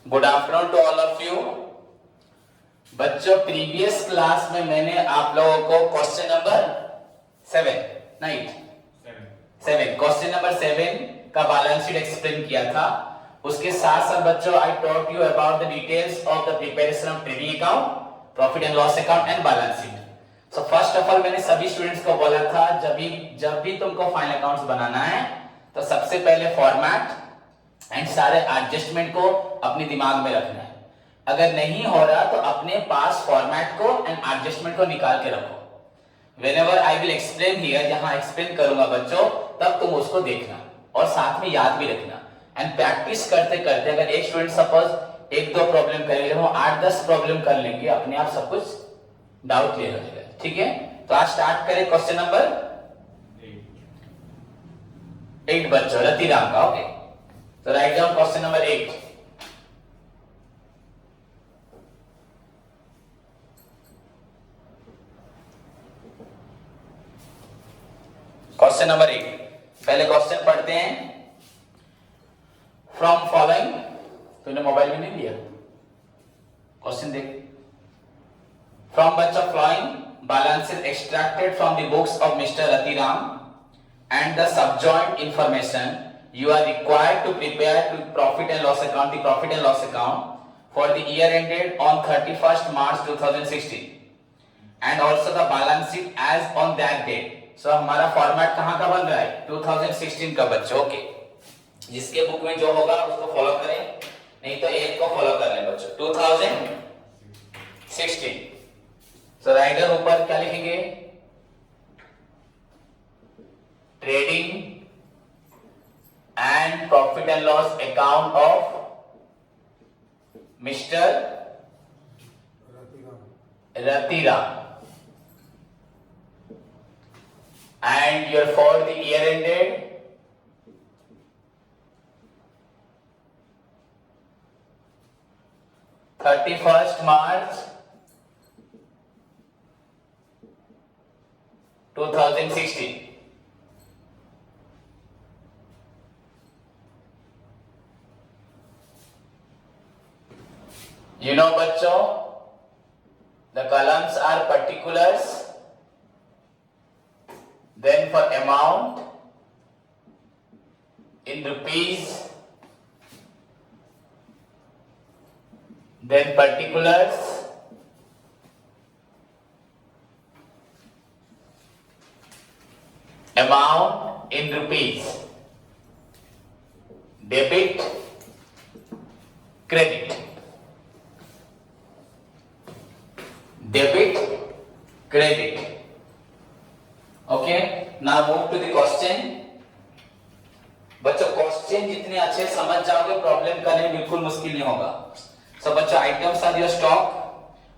Good afternoon to all of you. बच्चों, previous class में मैंने आप लोगों को क्वेश्चन नंबर 7 क्वेश्चन नंबर 7 का बैलेंस शीट एक्सप्लेन किया था। उसके साथ साथ बच्चों I taught you about the details of the preparation of trading account, profit and loss account and balance sheet. So first of all मैंने सभी स्टूडेंट्स को बोला था जब भी तुमको फाइनल अकाउंट्स बनाना है तो सबसे पहले फॉर्मेट एंड सारे एडजस्टमेंट को अपने दिमाग में रखना है। अगर नहीं हो रहा तो अपने पास फॉर्मेट को एंड एडजस्टमेंट को निकाल के रखो। Whenever I will explain here, जहां एक्सप्लेन करूंगा बच्चों, तब तुम उसको देखना और साथ में याद भी रखना। एंड प्रैक्टिस करते करते अगर एक स्टूडेंट सपोज एक दो प्रॉब्लम करेगा, वो 8-10 प्रॉब्लम कर लेंगे, अपने आप सब कुछ डाउट क्लियर हो जाएगा। ठीक है, तो आज स्टार्ट करें क्वेश्चन नंबर 8 बच्चों, रतिराम का। ओके, तो write down question number 8। Question number 8, पहले क्वेश्चन पढ़ते हैं। फ्रॉम फॉलोइंग, तूने मोबाइल में नहीं लिया, क्वेश्चन देख। फ्रॉम बच्चा following balances extracted from the books of Mr. Ratiram and the subjoined information you are required to prepare to profit and loss account, the profit and loss account for the year ended on 31st March 2016 and also the balance sheet as on that date. So हमारा format कहाँ का बन रहा है? 2016 का बच्चों। Okay, जिसके book में जो होगा उसको फॉलो करें, नहीं तो एक को फॉलो कर लें बच्चों। 2016। सो राइटर ऊपर क्या लिखेंगे? Trading and profit and loss account of mister Ratiram and your for the year ended March 2016. You know बच्चों, the columns are particulars, then for amount in rupees, then particulars, amount in rupees, debit, credit, debit, credit. Okay, now move to the question. बच्चों, question जितने अच्छे समझ जाओगे problem करने में बिल्कुल मुश्किल नहीं होगा। So बच्चों, items are your stock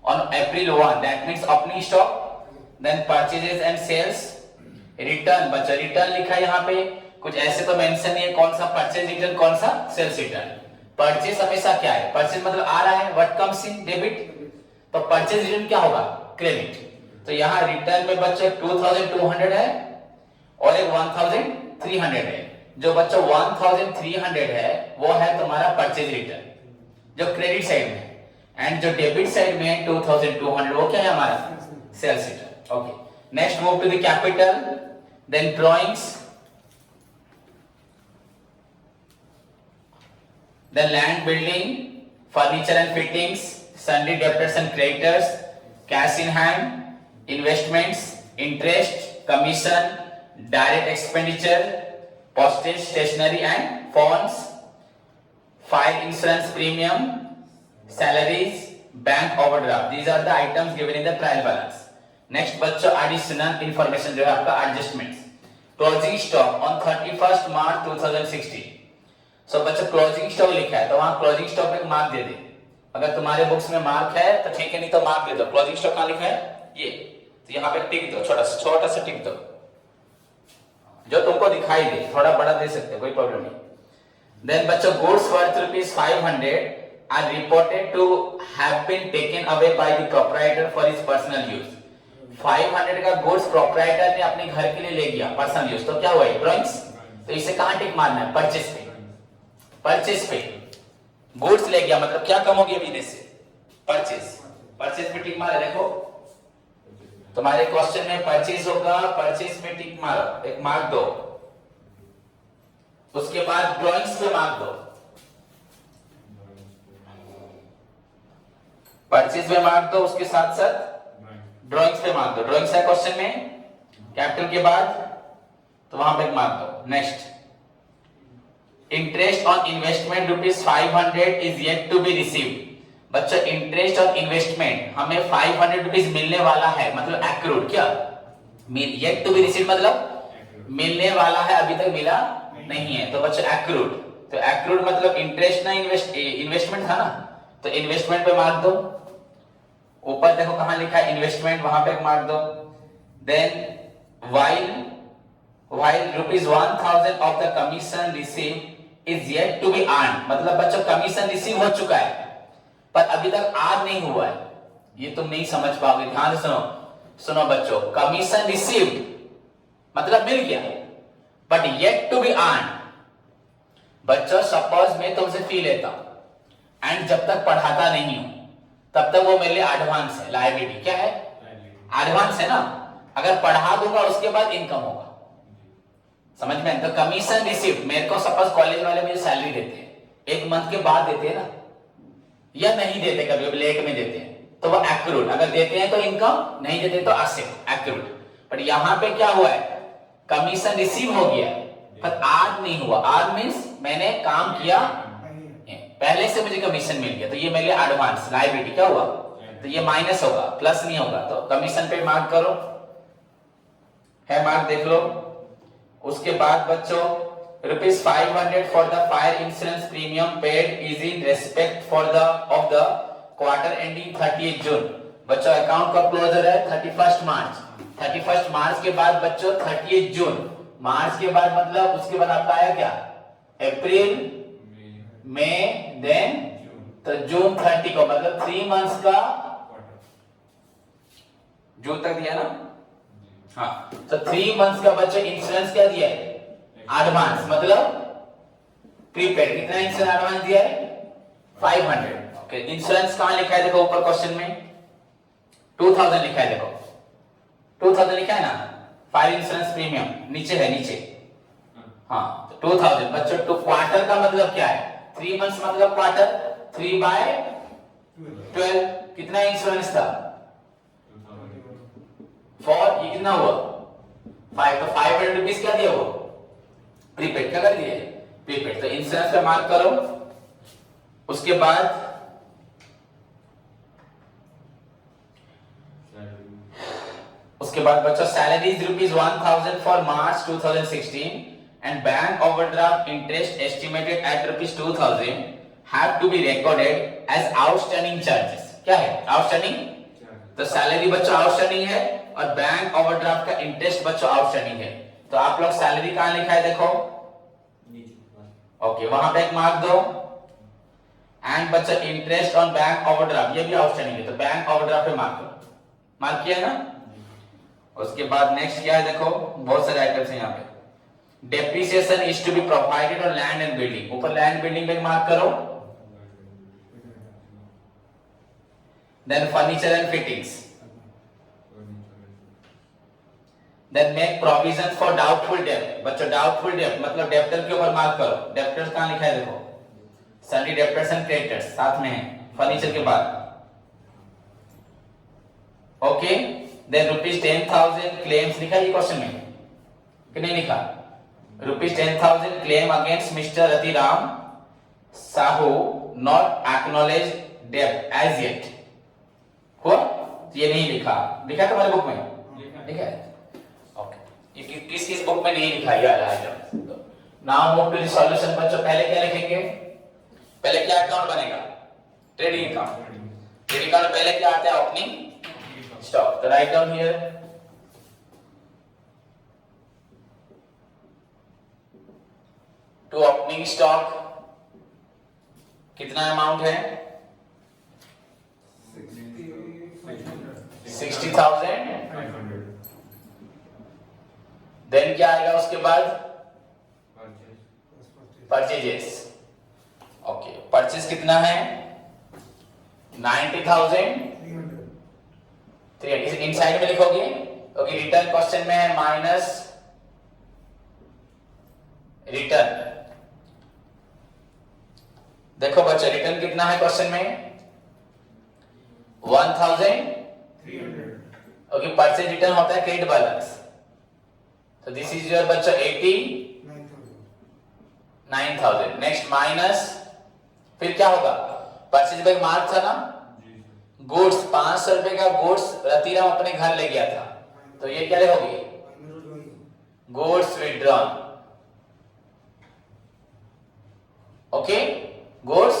on April 1, that means opening stock, then purchases and sales, return। बच्चों रिटर्न लिखा है यहाँ पे, कुछ ऐसे तो मेंशन नहीं है कौन सा परचेज रिटर्न कौन सा सेल्स रिटर्न। परचेज हमेशा क्या है? परचेज मतलब आ रहा है, व्हाट कम्स इन डेबिट, तो परचेज रिटर्न क्या होगा? क्रेडिट। तो यहाँ रिटर्न में बच्चों 2200 है और एक 1300 है। जो बच्चों 1300 है वो है तुम्हारा परचेज रिटर्न जो क्रेडिट साइड में, एंड जो डेबिट साइड में 2200 वो क्या है? हमारा sales return. Okay, next move to the capital, then drawings, then land building, furniture and fittings, sundry debtors and creditors, cash in hand, investments, interest, commission, direct expenditure, postage, stationery and funds, fire insurance premium, salaries, bank overdraft. These are the items given in the trial balance. Next बच्चों additional information जो है आपका adjustments. Closing stock on 31st March 2016. So बच्चों closing stock लिखा है तो वहाँ closing stock में मार्क दे दे। अगर तुम्हारे बुक्स में मार्क है तो ठीक है, नहीं तो मार्क दे दो। closing stock कहाँ लिखा है? ये, तो यहाँ पे टिक दो, छोटा सा टिक दो जो तुमको दिखाई दे, थोड़ा बड़ा दे सकते हो, कोई प्रॉब्लम नहीं। देन बच्चों goods worth ₹500 are reported to have been taken away by the proprietor for his personal use. 500 का गुड्स प्रोप्राइटर ने अपने घर के लिए ले गया पर्सनल यूज, तो क्या हुआ? ड्राइंग्स। तो इसे कहां टिक मारना है? परचेज पे। परचेज पे गुड्स ले गया मतलब क्या कम हो गया बिजनेस से? परचेज। परचेज में टिक मारे, देखो तुम्हारे क्वेश्चन में परचेज होगा, परचेज में टिक मारो, एक मार्क दो। उसके बाद ड्राइंग्स पे मार्क दो, परचेज में मार्क दो, उसके साथ साथ ड्राइंग्स पे मार्क दो। ड्राइंग्स है क्वेश्चन में कैपिटल के बाद, तो वहां पे मार्क दो। Next, interest on investment ₹500 is yet to be received. बच्चों इंटरेस्ट ऑन इन्वेस्टमेंट हमें 500 रुपीज मिलने वाला है, मतलब एक्रूड। क्या येट टू बी रिसीव्ड मतलब मिलने वाला है, अभी तक मिला नहीं है, तो बच्चों एक्रूड। तो एक्रूड मतलब इंटरेस्ट ना इन्वेस्टमेंट था ना, तो इन्वेस्टमेंट पे मार्क दो। ऊपर देखो कहां लिखा है इन्वेस्टमेंट, वहां पे मार्क दो। Then while ₹1000 of the commission received is yet to be earned, मतलब बच्चों कमीशन रिसीव हो चुका है पर अभी तक अर्न नहीं हुआ है। ये तुम नहीं समझ पाओगे, ध्यान से सुनो। सुनो बच्चों, कमीशन रिसीव्ड मतलब मिल गया, but yet to be earn. बच्चों सपोज मैं तुमसे फी लेता हूं एंड जब तक पढ़ाता नहीं हूं तब तक वो मेरे लिए एडवांस है, लायबिलिटी। क्या है? एडवांस है ना। अगर पढ़ा दूंगा उसके बाद इनकम होगा, समझ में? तो कमीशन रिसीव्ड, मेरे को सपोज कॉलेज वाले मुझे सैलरी देते हैं, एक मंथ के बाद देते हैं ना, या नहीं देते, कभी लेट में देते हैं, तो वो एक्रूड। अगर देते हैं तो इनकम, नहीं देते तो असेट, एक्रूड। पर यहां पे क्या हुआ है, कमीशन रिसीव हो गया पर आज नहीं हुआ। आज मींस मैंने काम किया, पहले से मुझे कमीशन मिल गया, तो ये मेरे लिए एडवांस, लायबिलिटी। क्या हुआ? तो ये माइनस होगा, प्लस नहीं होगा। तो कमीशन पे मार्क करो, है मार्क, देख लो। उसके बाद बच्चों ₹500 for the fire insurance premium paid is in respect for the of the quarter ending 30 जून। बच्चों अकाउंट का क्लोजर है 31 मार्च। 31 मार्च के बाद बच्चों 30 जून। मार्च के बाद मतलब उसके बाद आपका आया क्या? अप्रैल, मई, देन तो जून 30 को, मतलब 3 मंथ्स का जून तक दिया ना। हाँ, तो 3 मंथ्स का बच्चों इंश्योरेंस क्या दिया है? एडवांस, मतलब प्रीपेड। कितना इंश्योरेंस एडवांस दिया है? 500। ओके, इंश्योरेंस कहां लिखा है? देखो ऊपर क्वेश्चन में 2000 लिखा है, देखो 2000 लिखा है ना। फायर इंश्योरेंस प्रीमियम नीचे है, नीचे। हाँ, तो 2000 बच्चों। टू क्वार्टर का मतलब क्या है? 3 मंथ्स मतलब क्वार्टर, 3/12। कितना इंश्योरेंस था? 4। ये कितना हुआ? 5। तो 500 रुपीज क्या दिया? वो प्रीपेड। क्या कर दिए? प्रीपेड। तो इंश्योरेंस पे मार्क करो। उसके बाद बच्चों salaries ₹1000 for March 2016 and bank overdraft interest estimated at ₹2000 have to be recorded as outstanding charges. क्या है आउटस्टैंडिंग? तो सैलरी बच्चों आउटस्टैंडिंग है और बैंक ओवरड्राफ्ट का इंटरेस्ट बच्चों आउटस्टैंडिंग है। तो आप लोग सैलरी कहां लिखा है? देखो ओके, वहां पे एक मार्क दो। एंड बच्चों इंटरेस्ट ऑन बैंक ओवरड्राफ्ट, ये भी आउटस्टैंडिंग है, तो बैंक ओवरड्राफ्ट पे मार्क दो। मार्क किया ना। उसके बाद नेक्स्ट क्या है? देखो बहुत सारे आइटम्स हैं यहाँ पे। Depreciation is to be provided on land and building. ऊपर लैंड बिल्डिंग पे मार्क करो। Then furniture and fittings. Then make provision for doubtful डेब्ट। बच्चों डाउटफुल डेब्ट मतलब डेब्टर के ऊपर मार्क करो। डेब्टर्स कहां लिखा है? देखो सैलरी डेब्टर्स एंड क्रेडिटर्स साथ में है, फर्नीचर के बाद। ओके, देन ₹10,000 क्लेम्स लिखा है क्वेश्चन में कि नहीं लिखा? ₹10,000 claim against mister Ratiram Sahu not acknowledge डेब्ट एज येट। हुआ? ये नहीं लिखा, लिखा है तुम्हारे बुक में? लिखा है। ओके, ये किस बुक में नहीं लिखा? ये item. Now move to the solution. बच्चों पहले क्या लिखेंगे? पहले क्या अकाउंट बनेगा? Trading account. ट्रेडिंग अकाउंट पहले क्या आता है? Opening stock. तो right down here to opening stock कितना अमाउंट है? 60,500। देन क्या आएगा उसके बाद? परचेजेस। ओके, परचेज कितना है 90,000 300। इनसाइड में लिखोगे क्योंकि रिटर्न क्वेश्चन में है माइनस रिटर्न। देखो बच्चों रिटर्न कितना है क्वेश्चन में 1300। ओके, परचेज रिटर्न होता है क्रेडिट बैलेंस, तो दिस इज योर बच्चों 89,000। नेक्स्ट माइनस, फिर क्या होगा परचेज बैग मार्क था ना, गुड्स 500 रुपए का गुड्स रतिराम अपने घर ले गया था, तो ये क्या होगी गुड्स विड्रॉन। ओके, गुड्स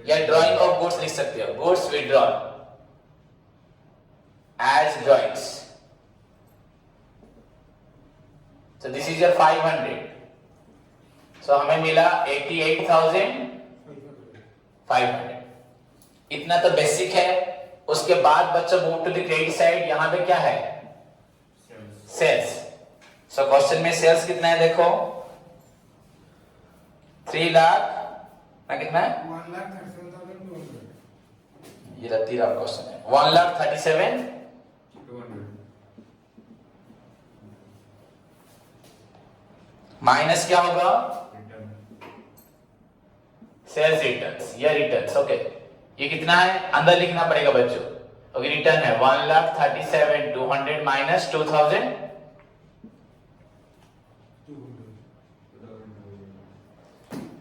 या ड्राइंग ऑफ गुड्स लिख सकते हो, goods withdrawn as drawings. So this is your 500. So हमें मिला 88,500। इतना तो बेसिक है। उसके बाद बच्चों move to the credit side, यहां पे क्या है सेल्स। सो क्वेश्चन में सेल्स कितना है देखो 3 लाख ना, कितना है 1,37,200। ये रत्ती राव क्वेश्चन है 1,37,200 माइनस क्या होगा सेल्स रिटर्न्स या रिटर्न्स। ओके, ये कितना है अंदर लिखना पड़ेगा बच्चों। ओके, रिटर्न है 1,37,200 minus 2,000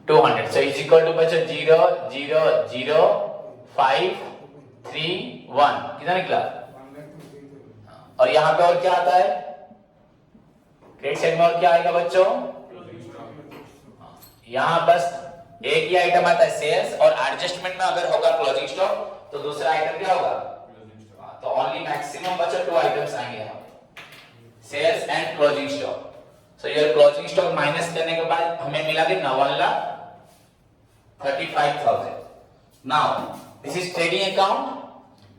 200। So is equal to बच्चों 0,0,0,5,3,1 कितना निकला। और यहां पे और क्या आता है क्रेडिट साइड में, और क्या आएगा बच्चों यहां बस एक ही आइटम आता है सेल्स, और एडजस्टमेंट में अगर होगा क्लोजिंग स्टॉक तो दूसरा आइटम क्या होगा, तो ओनली मैक्सिमम बच्चों 2 आइटम्स आएंगे यहां sales and closing stock. So your closing stock minus करने के बाद हमें मिला कितना 1,35,000। Now this is trading account,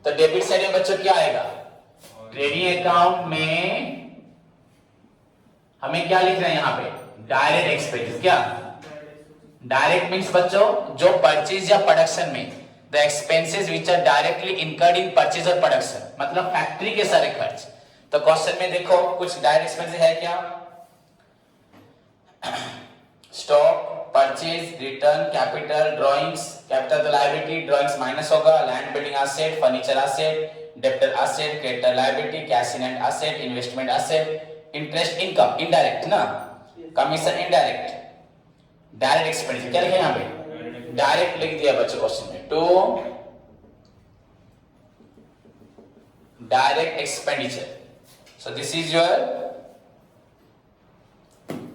तो डेबिट साइड में बच्चों क्या आएगा ट्रेडिंग अकाउंट में हमें क्या लिख रहे हैं यहां पे डायरेक्ट एक्सपेंसेस। क्या डायरेक्ट मींस बच्चों जो परचेज या प्रोडक्शन में the expenses which are directly incurred in purchase और प्रोडक्शन, मतलब फैक्ट्री के सारे खर्च। तो क्वेश्चन में देखो कुछ डायरेक्ट एक्सपेंसेस है क्या stock, purchase, return, capital, drawings, capital तो लायबिलिटी, ड्राइंग्स माइनस होगा, land building asset, furniture asset, debtor asset, creditor liability, cash in hand asset, investment asset, interest income indirect ना, कमीशन इनडायरेक्ट, डायरेक्ट एक्सपेंडिचर क्या लिखे यहां पे direct लिख दिया बच्चों क्वेश्चन में to direct expenditure. So this is your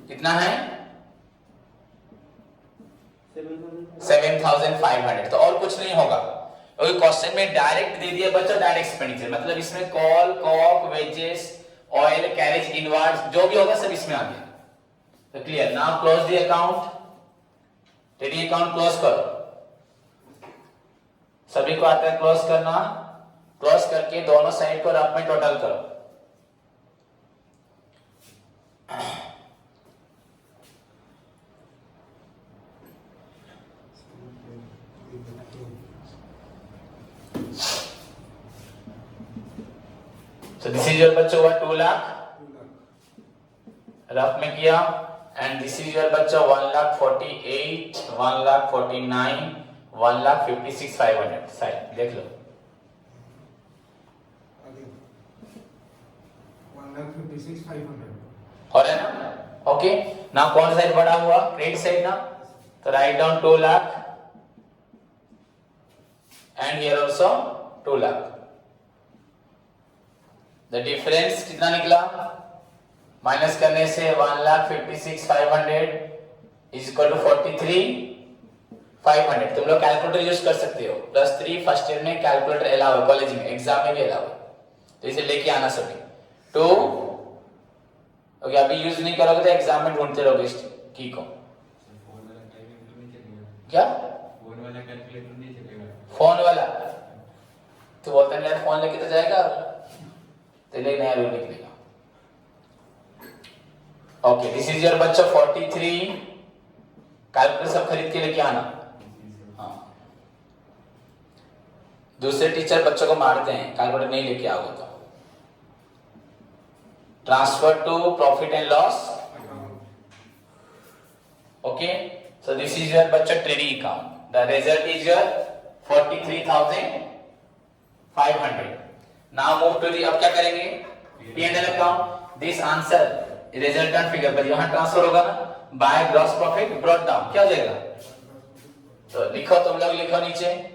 कितना है 7,500। तो और कुछ नहीं होगा क्योंकि क्वेश्चन में डायरेक्ट दे दिया बच्चों डायरेक्ट एक्सपेंडिचर, मतलब इसमें coal, coke, wages, oil, carriage, inwards जो भी होगा सब इसमें आ गया। तो clear. Now close the account, trading account close करो। सभी को आता है क्लोज करना, क्लोज करके दोनों साइड को रफ में टोटल करो। So this is your बच्चों हुआ 2 लाख रफ में किया, एंड दिस इज योर बच्चों 1,48,000, 1,49,000, 1,56,500। साइड देख लो 1,56,500 और है ना। ओके, नाउ कौन सा साइड बड़ा हुआ क्रेडिट साइड ना, तो write down 2 lakh and here also 2 lakh. The difference कितना निकला माइनस करने से 1,56,500 इज इक्वल टू 43,500। तुम लोग कैलकुलेटर यूज कर सकते हो, +3 फर्स्ट ईयर में कैलकुलेटर अलाउ है, कॉलेज में एग्जाम में भी अलाउ है, तो इसे लेके आना सभी। तो ओके, अभी यूज नहीं करोगे तो एग्जाम में ढूंढते रहोगे इस की को। क्या फोन वाला तो बोलता है फोन लेके तो जाएगा, तेरे नया रूल निकलेगा। ओके, दिस इज योर बच्चों 43। कैलकुलेटर सब खरीद के लेके आना। दूसरे टीचर बच्चों को मारते हैं कैलकुलेटर नहीं लेके आओगे तो। Transfer to profit and loss, okay. So this is your बच्चा trading account, the result is your 43,500। Now move to the, अब क्या करेंगे, P and L account. This answer resultant figure पर यहां ट्रांसफर होगा ना, by gross profit brought down, क्या हो जाएगा, तो लिखो तुम लोग, लिखो नीचे,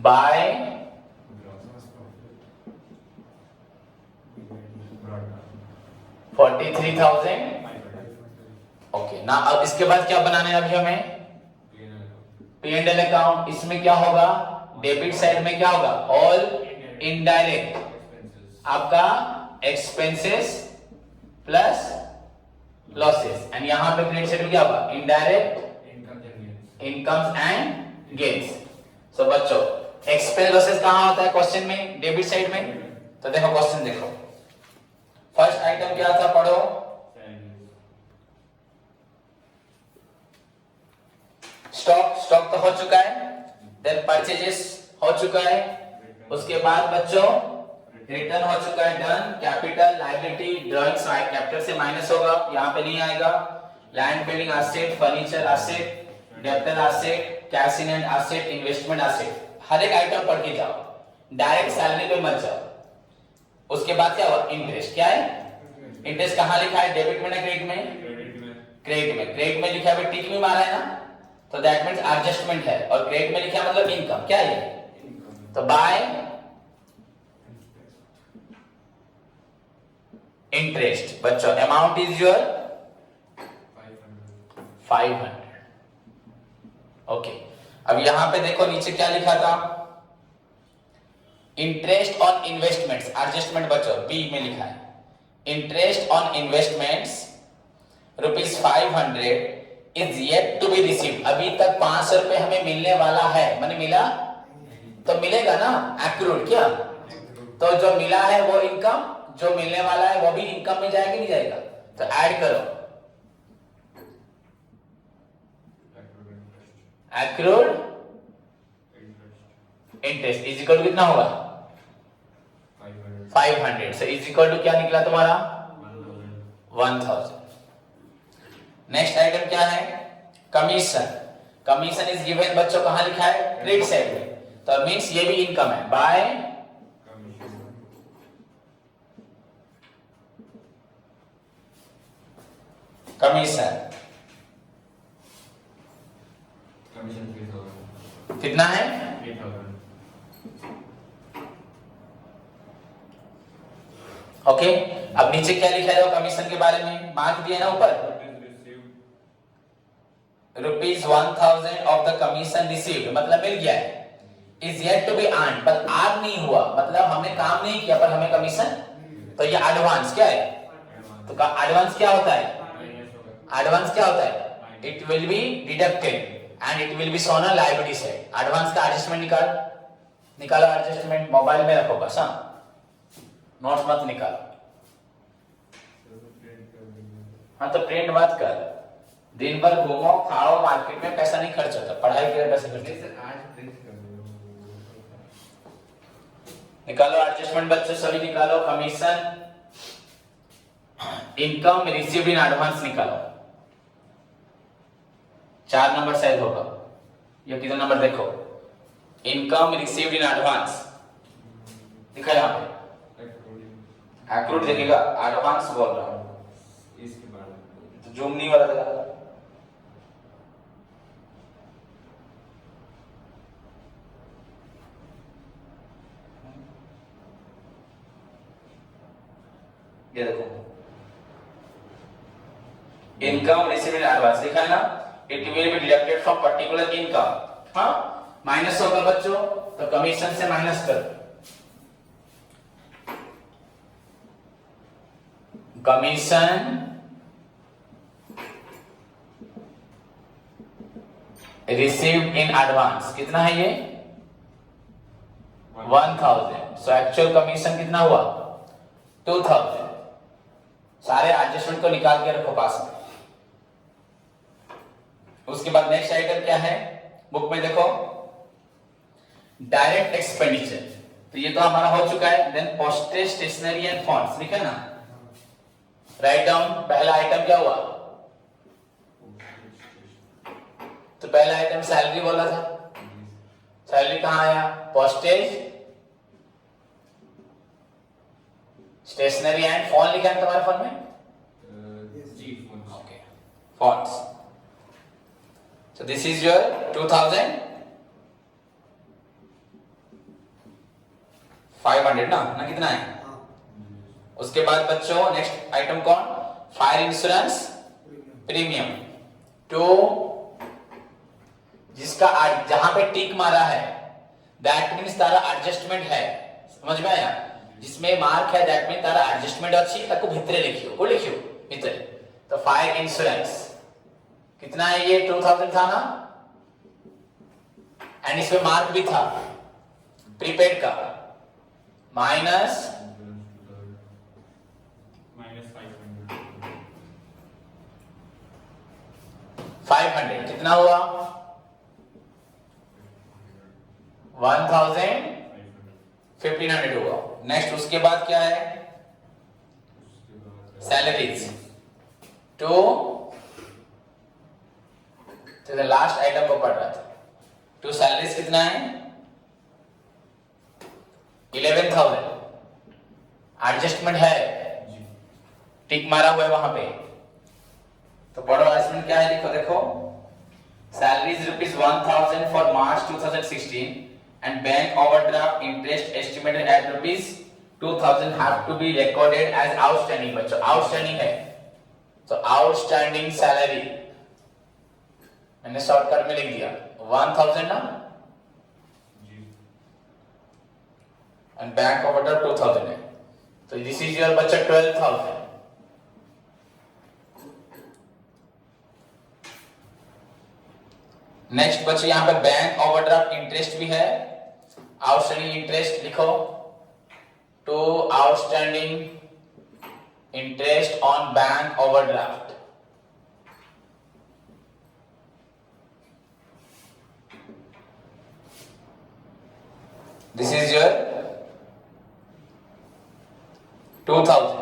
बाय 43,000, ओके ना। अब इसके बाद क्या बनाना है अभी हमें, पी एंड एल अकाउंट। इसमें क्या होगा, डेबिट साइड में क्या होगा, ऑल इनडायरेक्ट आपका एक्सपेंसेस प्लस लॉसेस, एंड यहां पे क्रेडिट साइड में क्या होगा, इनडायरेक्ट इनकम्स एंड गेन्स। सो बच्चों एक्सपेंस लॉसेस कहां होता है क्वेश्चन में, डेबिट साइड में। तो देखो क्वेश्चन देखो, फर्स्ट आइटम क्या था, पढ़ो, स्टॉक, स्टॉक तो हो चुका है, देन परचेजेस हो चुका है, उसके बाद बच्चों रिटर्न हो चुका है, done. Capital, liability, drawing side capital से माइनस होगा, यहां पे नहीं आएगा। Land building asset, furniture asset, debtor asset, cash in hand asset, investment asset, हर एक आइटम पढ़ के जाओ, डायरेक्ट सैलरी पे मत जाओ। उसके बाद क्या हुआ, इंटरेस्ट, क्या है, इंटरेस्ट कहां लिखा है, डेबिट में ना क्रेडिट में, क्रेडिट में, क्रेडिट में लिखा है, टिक में मारा है ना, तो दैट मींस एडजस्टमेंट है, और क्रेडिट में लिखा है मतलब इनकम, क्या है, तो बाय इंटरेस्ट। बच्चों अमाउंट इज योर 500, ओके। अब यहां पे देखो नीचे क्या लिखा था, इंटरेस्ट ऑन इन्वेस्टमेंट्स, एडजस्टमेंट बच्चों बी में लिखा है, interest on investments ₹500 is yet to be received, अभी तक 500 रुपए हमें मिलने वाला है, मैंने मिला तो मिलेगा ना, एक्रूड, क्या, तो जो मिला है वो इनकम, जो मिलने वाला है वो भी इनकम में जाएगा, नहीं जाएगा, तो ऐड करो, accrued interest is equal to कितना होगा, 500, so इज इक्वल टू क्या निकला तुम्हारा, 1000। नेक्स्ट आइटम क्या है, कमीशन, कमीशन इज गिवन बच्चों कहां लिखा है, क्रेडिट साइड में, तो मींस ये भी इनकम है, बाय कमीशन, कितना है, 3,000। ओके। अब नीचे क्या लिखा है कमीशन के बारे में, मार्क दिया ना ऊपर, ₹1000 ऑफ द कमीशन रिसीव्ड, मतलब मिल गया है, is yet to be earn, पर अर्न नहीं हुआ, मतलब हमने काम नहीं किया पर हमें कमीशन, तो ये एडवांस क्या है, तो एडवांस क्या होता है, एडवांस क्या होता है, it will be deducted and it will be shown on liability side. Advance का एडजस्टमेंट निकालो एडजस्टमेंट, मोबाइल में रखो बस, नोट्स मत निकालो, हाँ तो प्रिंट मत कर, दिन भर घूमो खाओ मार्केट में, पैसा नहीं खर्च होता, पढ़ाई के लिए पैसे खर्च, निकालो एडजस्टमेंट बच्चों सभी निकालो, commission, income received in advance निकालो, 4 नंबर साइज होगा, ये कितना नंबर देखो, इनकम रिसीव्ड इन एडवांस दिखा यहां पे, एक्रूड देखिएगा, एडवांस बोल रहा हूं, इसके बाद तो जूम नहीं हो रहा था, ये देखो इनकम रिसीव्ड इन एडवांस लिखा है ना, it will be deducted from particular income, हाँ माइनस होगा बच्चों, तो कमीशन से माइनस करो, कमीशन रिसीव्ड इन एडवांस, कितना है ये 1000। सो एक्चुअल कमीशन कितना हुआ 2000। सारे एडजस्टमेंट को निकाल के रखो पास में। उसके बाद नेक्स्ट आइटम क्या है बुक में देखो, डायरेक्ट एक्सपेंडिचर। तो ये तो हमारा हो चुका है। Then postage stationery and fonts, लिखा है ना, राइट डाउन। पहला आइटम क्या हुआ, तो पहला आइटम सैलरी बोला था, सैलरी कहां आया, पोस्टेज स्टेशनरी एंड फॉन्ट लिखा है तुम्हारे फोन में, जी phone. Okay fonts. So this is your 2500 ना कितना है। उसके बाद बच्चों नेक्स्ट आइटम कौन, फायर इंश्योरेंस प्रीमियम। तो जिसका जहां पे टिक मारा है दैट मीन्स तारा एडजस्टमेंट है, समझ में आया। जिसमें मार्क है दैट मीन तारा एडजस्टमेंट अच्छी ताको भितरे लिखियो, को लिखियो भितरे। तो फायर इंश्योरेंस कितना है ये 2000 था ना, एंड इसमें मार्क भी था प्रीपेड का, माइनस $500 कितना हुआ 1500 हुआ। नेक्स्ट उसके बाद क्या है, सैलरीज टू, तो लास्ट आइटम को पढ़ रहा था। टू सैलरीज कितना है 11,000। एडजस्टमेंट है, टिक मारा हुआ है वहां पे। तो पढ़ो एडजस्टमेंट क्या है, लिखो देखो, salaries ₹1000 for March 2016 and bank overdraft interest estimated at ₹2000 have to be recorded as outstanding. बच्चों आउटस्टैंडिंग है, तो आउटस्टैंडिंग सैलरी मैंने शॉर्टकट में लिख दिया 1000 ना, एंड बैंक ओवरड्राफ्ट 2000 है, तो दिस इज योर बच्चा 12,000। नेक्स्ट बच्चे यहां पे बैंक ओवरड्राफ्ट इंटरेस्ट भी है, आउटस्टैंडिंग इंटरेस्ट लिखो, to outstanding interest on bank overdraft. This is your 2000।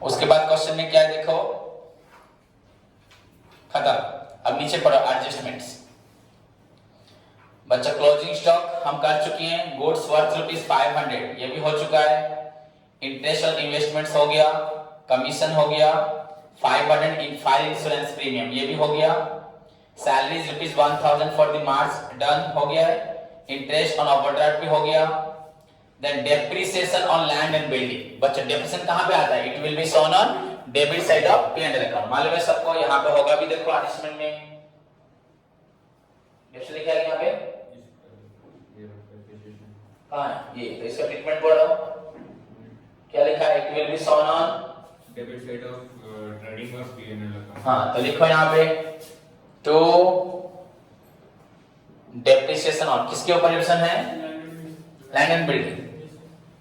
उसके बाद क्वेश्चन में क्या है देखो, खत्म। अब नीचे पढ़ो एडजस्टमेंट्स। बच्चा क्लोजिंग स्टॉक हम कर चुके हैं, गुड्स वर्थ ₹500 ये भी हो चुका है, इंटरेस्ट और इन्वेस्टमेंट्स हो गया, कमीशन हो गया, 500 इन फायर इंश्योरेंस प्रीमियम ये भी हो गया, salaries ₹1000 for the March done हो गया है, इंटरेस्ट ऑन ओवरड्राफ्ट भी हो गया। Then depreciation on land and building. बच्चा डेप्रिसिएशन कहां पे आता है, it will be shown on debit side of P&L account. मालूम है सबको, यहां पे होगा भी, देखो एडजस्टमेंट में जैसे लिखा है यहां पे, हां ये तो इसका ट्रीटमेंट पढ़ो, क्या लिखा है, it will be shown on debit side of trading और P&L अकाउंट। हाँ तो लिखो यहाँ पे टू डेप्रिसिएशन ऑन, किसके ऊपर डिप्रेशन है, लैंड एंड बिल्डिंग।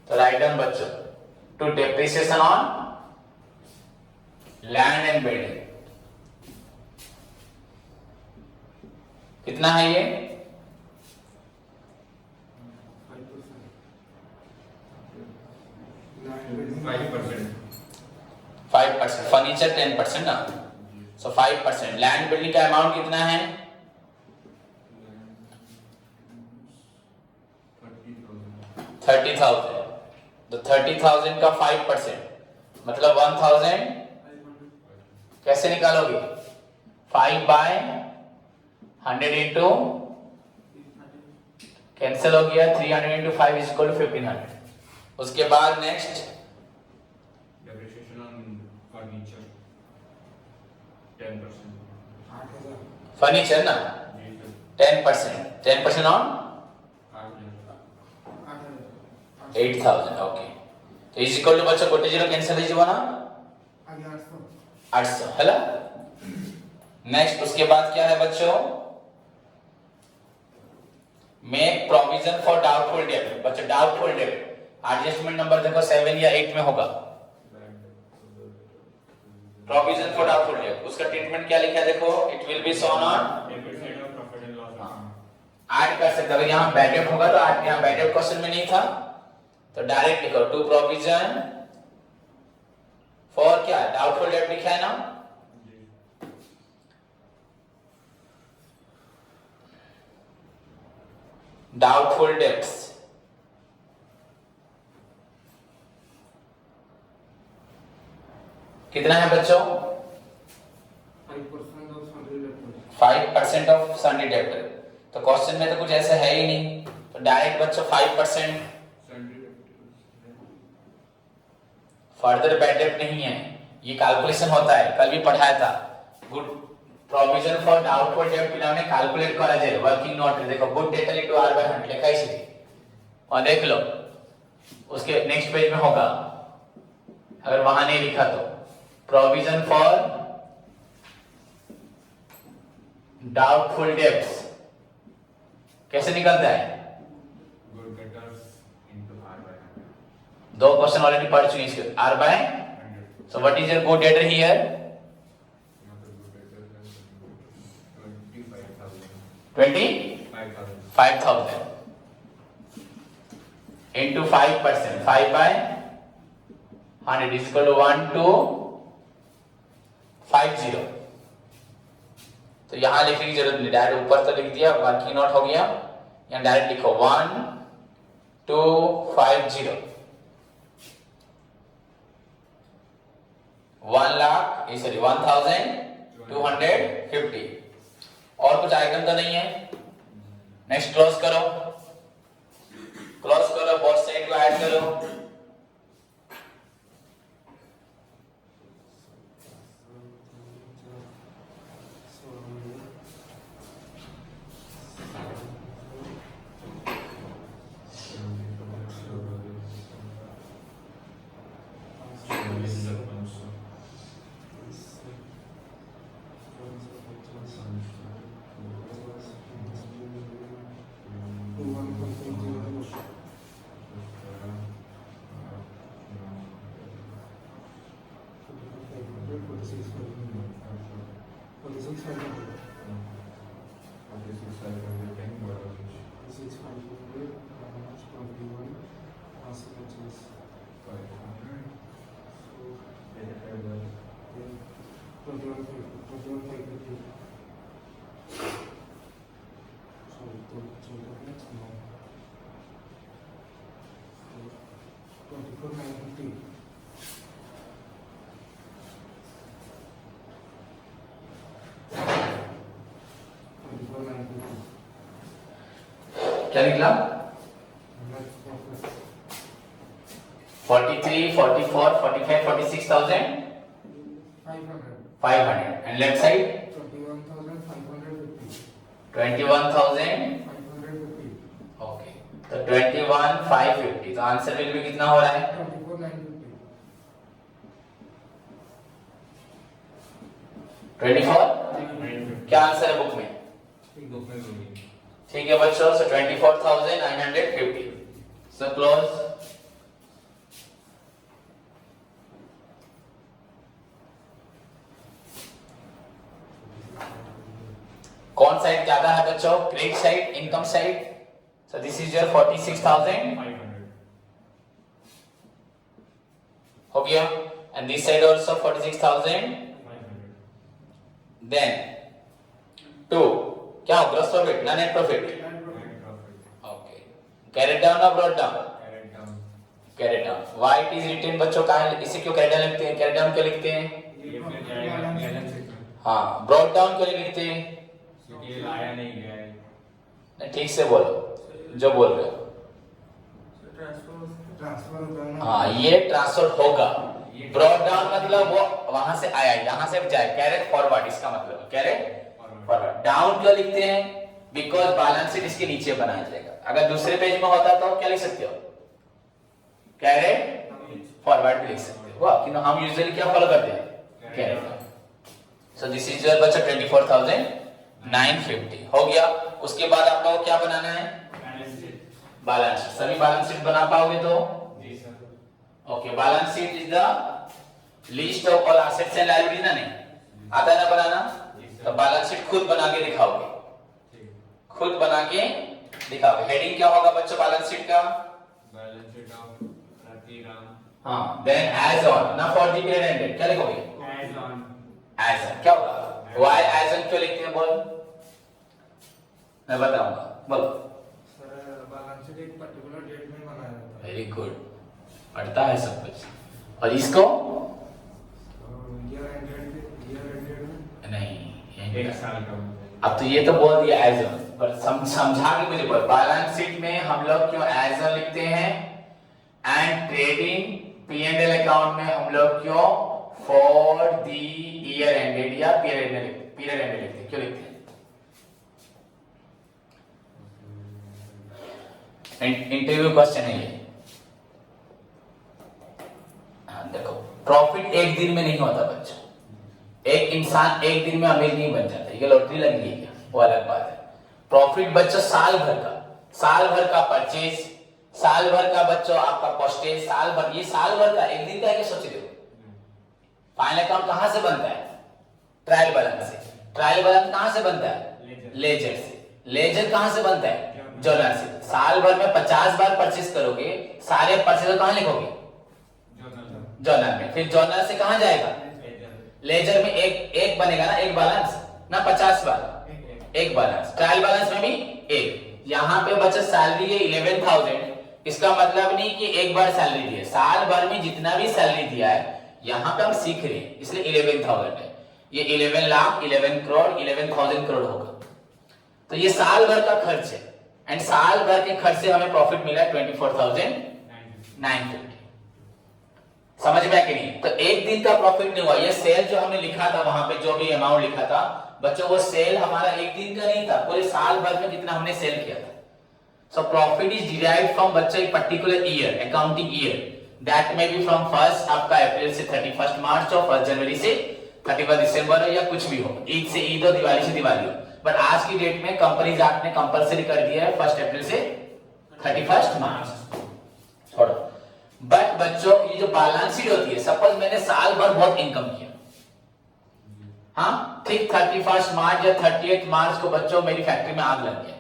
तो राइट डाउन बच्चों, to depreciation on land and building कितना है ये 5%, फर्नीचर 10% ना, सो 5%। लैंड बिल्डिंग का अमाउंट कितना है 30,000। तो 30,000 का 5% मतलब 1,000 कैसे निकालोगे, 5/100 इंटू कैंसिल हो गया, 300 इंटू 5 इज इक्वल टू 1500। उसके बाद next depreciation on furniture 10%। Furniture ना 10% on 8,000 8,000 ओके तो इज इक्वल टू बच्चों गोटे जीरो कैंसिल हो जीवो ना आगे 800 800 हैला नेक्स्ट उसके बाद क्या है बच्चों make provision for doubtful date बच्चों डाउटफुल डेट एडजस्टमेंट नंबर देखो 7 या 8 में होगा प्रोविजन फॉर डाउटफुल डेट उसका ट्रीटमेंट क्या लिखा है देखो it will be shown on add कर सकते अगर यहाँ बैड डेट होगा तो आज यहाँ बैड डेट क्वेश्चन में नहीं था तो डायरेक्ट लिखो टू प्रोविजन फॉर क्या डाउटफुल डेट लिखा है ना डाउटफुल डेट्स कितना है बच्चों 5% of Sunday debt 5% of sundry debtor तो क्वेश्चन में तो कुछ ऐसा है ही नहीं तो डायरेक्ट बच्चों 5% फर्दर बैड डेट नहीं है ये कैलकुलेशन होता है कल भी पढ़ाया था good provision for doubtful debt पिलाने कैलकुलेट करा जाए वर्किंग नोट देखो good debtor into r by 100 लिखा है इसी और देख लो उसके नेक्स्ट पेज में होगा अगर वहां नहीं लिखा तो प्रोविजन फॉर डाउटफुल डेट्स कैसे निकलता है दो क्वेश्चन ऑलरेडी पढ़ चुके इसके r by so what is your good debtor here 25,000 into 5% 5 by 100 is equal to 1250 तो यहां लिखने की जरूरत नहीं डायरेक्ट ऊपर तो लिख दिया वर्किंग नोट हो गया यहां डायरेक्ट लिखो 1250 1 लाख सॉरी 1250 और कुछ आइटम तो नहीं है नेक्स्ट क्लोज करो बोथ साइड को ऐड करो क्या निकला 43, 44, 45, 46,000 500 and left side 21,550 okay तो 21,550 तो आंसर विल भी कितना हो रहा है 24 क्या आंसर है बुक में ठीक है बच्चों सो 24,950 सो क्लोज कौन साइड ज्यादा है बच्चों credit side income side so this is your 46,500 हो गया and this side also 46,500 then 2 क्या हो ग्रॉस प्रॉफिट ना net profit okay carried down और brought down carried down why it is written बच्चों का इसे क्यों कैरेट डाउन लिखते हैं कैरेट डाउन क्यों लिखते हैं हाँ ब्रॉट डाउन क्यों लिखते हैं ये आया नहीं गया है ठीक से बोलो जो बोल रहे हो हाँ ये ट्रांसफर होगा ब्रॉट डाउन मतलब वो वहां से आया यहाँ से जाए कैरेट फॉरवर्ड इसका मतलब कैरेट फॉरवर्ड डाउन क्यों लिखते हैं बिकॉज बैलेंस शीट इसके नीचे बनाया जाएगा। अगर दूसरे पेज में होता तो क्या लिख सकते हो, कैरेट फॉरवर्ड भी लिख सकते हो, वाह, क्योंकि हम यूजुअली क्या फॉलो करते हैं, कैरेट। सो दिस इज योर बच्चा 24,950 हो गया। उसके बाद आप लोगों को क्या बनाना है, बैलेंस शीट। सभी बैलेंस शीट बना पाओगे तो जी sir. Okay, balance sheet is the list of all assets and liability ना, नहीं आता है ना बनाना, तो बैलेंस शीट खुद बना के दिखाओगे, खुद बना के दिखाओगे। हेडिंग क्या होगा बच्चों बैलेंस शीट का, बैलेंस शीट ऑफ रतिराम। हाँ, देन एज ऑन ना फॉर द पीरियड एंडेड क्या लिखोगे, एज ऑन। एज ऑन क्या होगा, व्हाई एज ऑन क्यों लिखते हैं, बोल मैं बताऊंगा, बोलो। सर बैलेंस शीट एक पर्टिकुलर डेट में बनाया जाता है। वेरी गुड, पढ़ता है सब कुछ। और इसको ईयर एंडेड में नहीं, एक साल का होता है। अब तो ये तो बोल दिया एज ऑन, पर समझा के मुझे बोल, बैलेंस शीट में हम लोग क्यों एज ऑन लिखते हैं, एंड ट्रेडिंग P&L अकाउंट में हम लोग क्यों फॉर द ईयर एंडेड या पीरियड एंडेड लिखते हैं, क्यों लिखते हैं? इंटरव्यू क्वेश्चन है ये। देखो, प्रॉफिट एक दिन में नहीं होता बच्चों, एक इंसान एक दिन में अमीर नहीं बन जाता, ये लॉटरी लग गई क्या, वो अलग बात है। प्रॉफिट बच्चों साल भर का परचेज, साल भर का बच्चों आपका पोस्टेज, साल भर, ये साल भर का, एक दिन का है क्या, सोच रहे हो? फाइनल अकाउंट कहां से बनता है, ट्रायल बैलेंस से। ट्रायल बैलेंस कहां से बनता है, लेजर से। लेजर कहां से बनता है, जर्नल से। साल भर में 50 बार परचेज करोगे, सारे परचेज कहां लिखोगे, जर्नल में। फिर जर्नल से कहां जाएगा, लेजर में एक बनेगा ना, एक बैलेंस ना, 50 बार एक बैलेंस। ट्रायल बैलेंस में भी एक। यहाँ पे बच्चा सैलरी है 11,000, इसका मतलब नहीं कि एक बार सैलरी दी है, साल भर में जितना भी सैलरी दिया है, यहाँ पे हम सीख रहे हैं इसलिए 11,000 है। ये 11 लाख, 11 करोड़, 11,000 करोड़ होगा। तो ये साल भर का खर्च है, एंड साल भर के खर्च से हमें प्रॉफिट मिला 24,950। समझ में आया कि नहीं? तो एक दिन का प्रॉफिट नहीं हुआ, ये सेल जो हमने लिखा था वहां पे, जो भी अमाउंट लिखा था बच्चों, वो सेल हमारा एक दिन का नहीं था, पूरे साल भर में जितना हमने सेल किया था। So profit is derived from बच्चों एक particular year, accounting year, that may be from 1 आपका अप्रैल से 31 मार्च और 1 जनवरी से 31 दिसंबर हो, या कुछ भी हो, ईद से ईद हो, दिवाली से दिवाली हो। बट आज की डेट में कंपनीज एक्ट ने कंपलसरी कर दिया है 1 अप्रैल से 31 मार्च। छोड़ो, बट बच्चों ये जो बैलेंस शीट होती है, सपोज मैंने साल भर बहुत इनकम किया, हाँ ठीक, 31 मार्च या 30 मार्च को बच्चों मेरी फैक्ट्री में आग लग गया,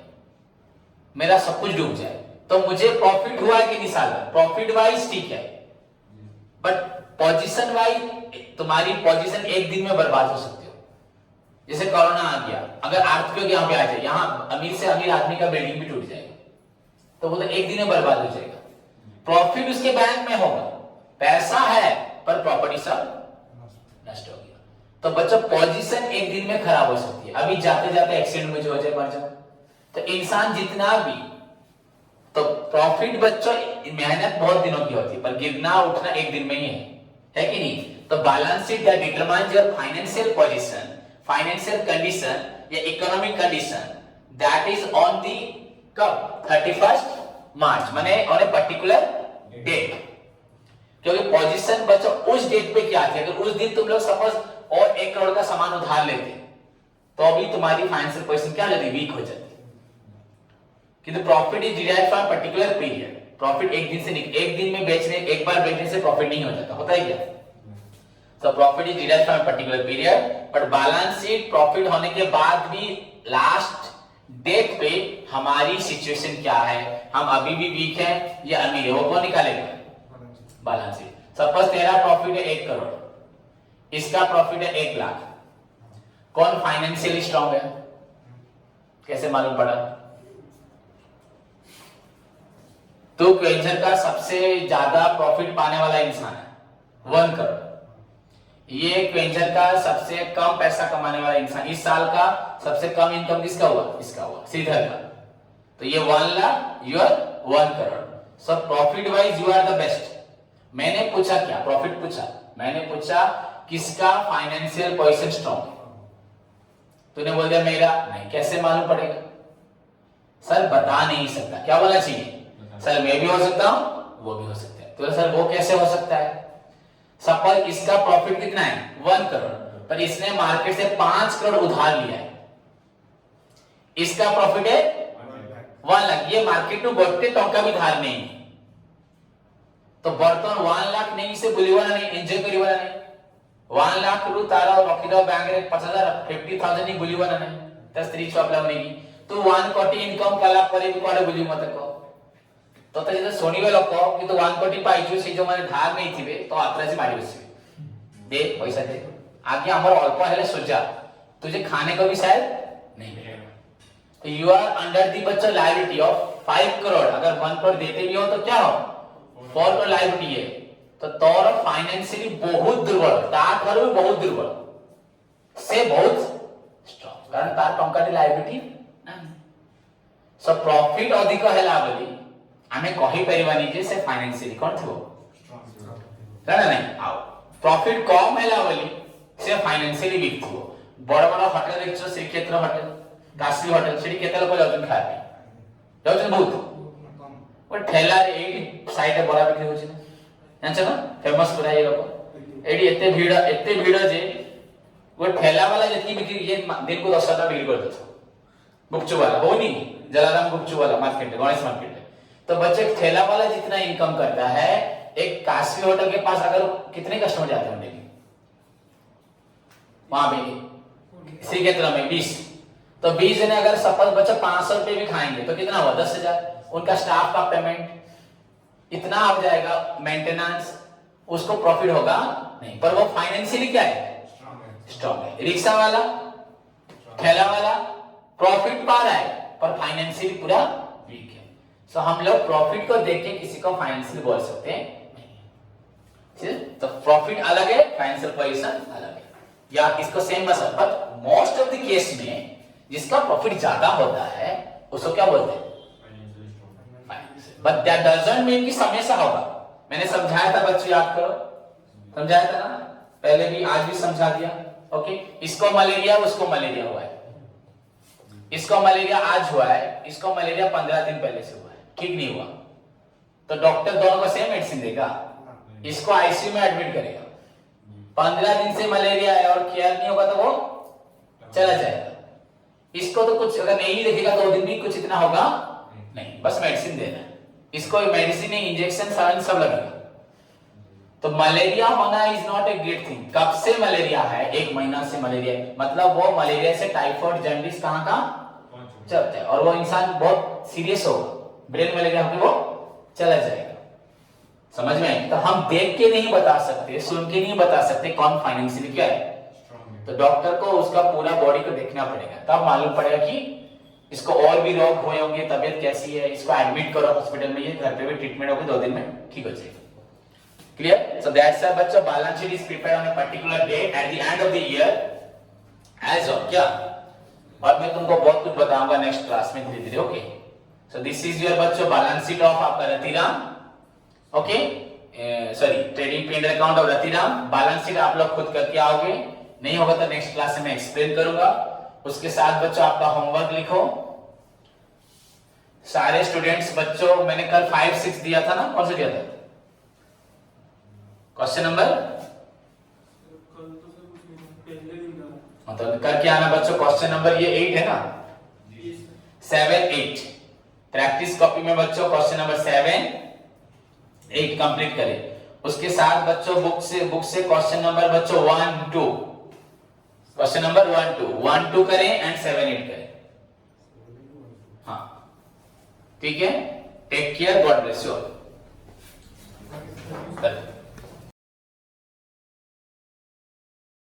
मेरा सब कुछ डूब जाए, तो मुझे प्रॉफिट हुआ है कि नहीं साल भर, प्रॉफिट वाइज ठीक है, बट पोजीशन वाइज तुम्हारी पोजीशन एक दिन में बर्बाद हो सकती हो। जैसे कोरोना आ गया, अगर अर्थक्वेक यहाँ पे आ जाए, यहाँ अमीर से अमीर आदमी का बिल्डिंग भी टूट जाएगा, तो वो तो एक दिन में बर्बाद हो जाएगा। प्रॉफिट उसके बैंक में होगा, पैसा है पर प्रॉपर्टी सब नष्ट हो गया। तो बच्चों पोजीशन एक दिन में खराब हो सकती है, अभी जाते जाते एक्सीडेंट में जो हो जाए, मर जाए। तो इंसान जितना भी, तो प्रॉफिट बच्चों मेहनत बहुत दिनों की होती है, पर गिरना उठना एक दिन में ही है कि नहीं? तो balance sheet that determines your financial position, financial condition या economic condition, that is on the कब, 31 मार्च, माने ऑन ए पर्टिकुलर डेट। क्योंकि पोजीशन बच्चों उस डेट पे क्या थी, अगर उस दिन तुम लोग सपोज और 1 करोड़ का सामान उधार लेते, तो अभी तुम्हारी फाइनेंशियल पोजीशन क्या हो जाती, वीक हो जाती। किंतु profit is derived from particular period. Profit एक दिन से नहीं, एक दिन में बेचने, एक बार बेचने से प्रॉफिट नहीं हो जाता, होता है क्या? So profit is derived from a particular period, but balance sheet profit होने के बाद भी लास्ट डेट पे हमारी सिचुएशन क्या है, हम अभी भी वीक है या अमीर है, वो कौन निकालेगा? Balance sheet. सपोज तेरा प्रॉफिट है 1 करोड़, इसका प्रॉफिट है 1 लाख, कौन फाइनेंशियली स्ट्रॉन्ग है, कैसे मालूम पड़ा? तो क्वेंचर का सबसे ज्यादा प्रॉफिट पाने वाला इंसान है 1 करोड़, ये क्वेंचर का सबसे कम पैसा कमाने वाला इंसान, इस साल का सबसे कम इनकम किसका हुआ, इसका हुआ, श्रीधर का। तो ये 1 lakh, you are 1 crore. So profit wise you are the best. मैंने पूछा क्या, प्रॉफिट पूछा, मैंने पूछा किसका फाइनेंशियल पोजीशन स्ट्रॉन्ग है, तूने बोल दिया मेरा, नहीं, कैसे मालूम पड़ेगा? सर बता नहीं सकता, क्या बोलना चाहिए? सर मैं भी हो सकता हूं, वो भी हो सकता है। तो सर वो कैसे हो सकता है? सपोज इसका प्रॉफिट कितना है 1 करोड़, पर इसने मार्केट से 5 करोड़ उधार लिया है, इसका प्रॉफिट है 1 लाख। ये मार्केट में गोटे टंका भी धार नहीं, तो बर्तन 1 लाख नहीं से बुलिवाना नहीं, एंजॉय करिवाना नहीं। 1 लाख रु तारा रखिद बैंक रे 50,000 नहीं बुलिवाना नहीं, तो स्त्री छुआ पिला नहीं तू 1 कोटी इनकम कला परे भी कोडे बुली मत को। तो जे शोनिबे लोक कि तू 1 कोटी पाइछु से जो माने धार नहीं थिबे तो आत्रा मारी बसिबे, दे पैसा दे आगे हमर अल्प हेले सोचा तुझे खाने को भी शायद नहीं मिलेगा। तो यू आर अंडर दी बच्चा लायबिलिटी ऑफ 5 करोड़, अगर 1 करोड़ देते भी हो तो क्या हो 4 करोड़ लायबिलिटी है। तो तोर फाइनेंशियली बहुत दुर्बल, तार घर भी बहुत दुर्बल से बहुत स्ट्रांग, कारण तार टंका दी लायबिलिटी नहीं। सो प्रॉफिट अधिक हैला बोली हमें कहि परिबानी जे से फाइनेंशियली कोन थो ना नहीं आओ, प्रॉफिट कम हैला बोली से फाइनेंशियली वीक थो। बड़ बड़ होटल देखछो श्रीक्षेत्र होटल, काशी होटल, सेठी केते लोक जाउछन खाती जाउछन बहुत, और ठेला रे एडी साइड बड़ा बिक्री होछि ना जानछ ना, फेमस पूरा ये लोक एडी एते भीड़ जे वो ठेला वाला जति बिक्री ये दिन को 10 टका बिक्री कर देतो, गुपचुप वाला हो नहीं, जलाराम गुपचुप वाला मार्केट गणेश मार्केट। तो बच्चे ठेला वाला जितना इनकम करता है, एक काशी होटल के पास अगर कितने कस्टमर जाते हैं डेली वहां पे श्री क्षेत्र में 20, तो 20 जने अगर सपोज बच्चा 500 रुपए भी खाएंगे तो कितना हुआ 10,000, उनका स्टाफ का पेमेंट इतना आ जाएगा, मेंटेनेंस, उसको प्रॉफिट होगा नहीं, पर वो फाइनेंशियली क्या है स्ट्रांग है। रिक्शा वाला ठेला वाला प्रॉफिट पा रहा है पर फाइनेंशियली पूरा वीक है। सो हम लोग प्रॉफिट को देख के किसी को फाइनेंशियल बोल सकते हैं नहीं, तो प्रॉफिट अलग है, फाइनेंशियल पोजीशन अलग है, या इसको same muscle. But most of the case में जिसका प्रॉफिट ज्यादा होता है उसको क्या बोलते हैं बट दैट डजंट मीन कि हमेशा होगा। मैंने समझाया था बच्चों, याद करो, समझाया था ना पहले भी, आज भी समझा दिया। ओके, इसको मलेरिया उसको मलेरिया हुआ है, इसको मलेरिया आज हुआ है, इसको मलेरिया 15 दिन पहले से हुआ है, ठीक नहीं हुआ, तो डॉक्टर दोनों को सेम मेडिसिन देगा, इसको आईसीयू में एडमिट करेगा, 15 दिन से मलेरिया है और केयर नहीं होगा तो वो चला जाएगा। इसको तो कुछ अगर नहीं देखेगा 2 दिन भी कुछ इतना होगा नहीं, बस मेडिसिन देना है, इसको मेडिसिन इंजेक्शन सब लगेगा। तो मलेरिया होना is not a great thing. कब से मलेरिया है? 1 महीना से मलेरिया है, मतलब वो मलेरिया से टाइफाइड जॉन्डिस कहां का चलता है, और वो इंसान बहुत सीरियस होगा, ब्रेन मलेरिया होकर वो चला जाएगा। समझ में? तो हम देख के नहीं बता सकते, सुन के नहीं बता सकते कौन फाइनेंशियली क्या है, तो डॉक्टर को उसका पूरा बॉडी को देखना पड़ेगा, तब मालूम पड़ेगा कि इसको और भी रोग हुए होंगे, तबीयत कैसी है, इसको एडमिट करो हॉस्पिटल में, ये घर पे भी ट्रीटमेंट होगी, 2 दिन में ठीक हो जाएगा। क्लियर? सो दैट्स व्हाई बच्चों balance sheet is prepared on a particular day at the end of the year as of क्या, और मैं तुमको बहुत कुछ बताऊंगा नेक्स्ट क्लास में धीरे-धीरे। Okay, so this is your बच्चों बैलेंस शीट ऑफ आपका Ratiram, okay, sorry trading P and account of Ratiram. Balance sheet आप लोग खुद करके आओगे, नहीं होगा तो नेक्स्ट क्लास में मैं एक्सप्लेन करूंगा। उसके साथ बच्चों आपका होमवर्क लिखो सारे स्टूडेंट्स। बच्चों मैंने कल 5, 6 दिया था ना, कौन सा दिया था क्वेश्चन नंबर? मतलब करके आना बच्चों, क्वेश्चन नंबर ये 8 है ना, 7, 8 प्रैक्टिस कॉपी में बच्चों क्वेश्चन नंबर 7, 8 कंप्लीट करें। उसके साथ बच्चों बुक से क्वेश्चन नंबर बच्चों 1, 2, क्वेश्चन नंबर 1, 2 करें एंड 7, 8 करें। हाँ ठीक है, take care, God bless you all.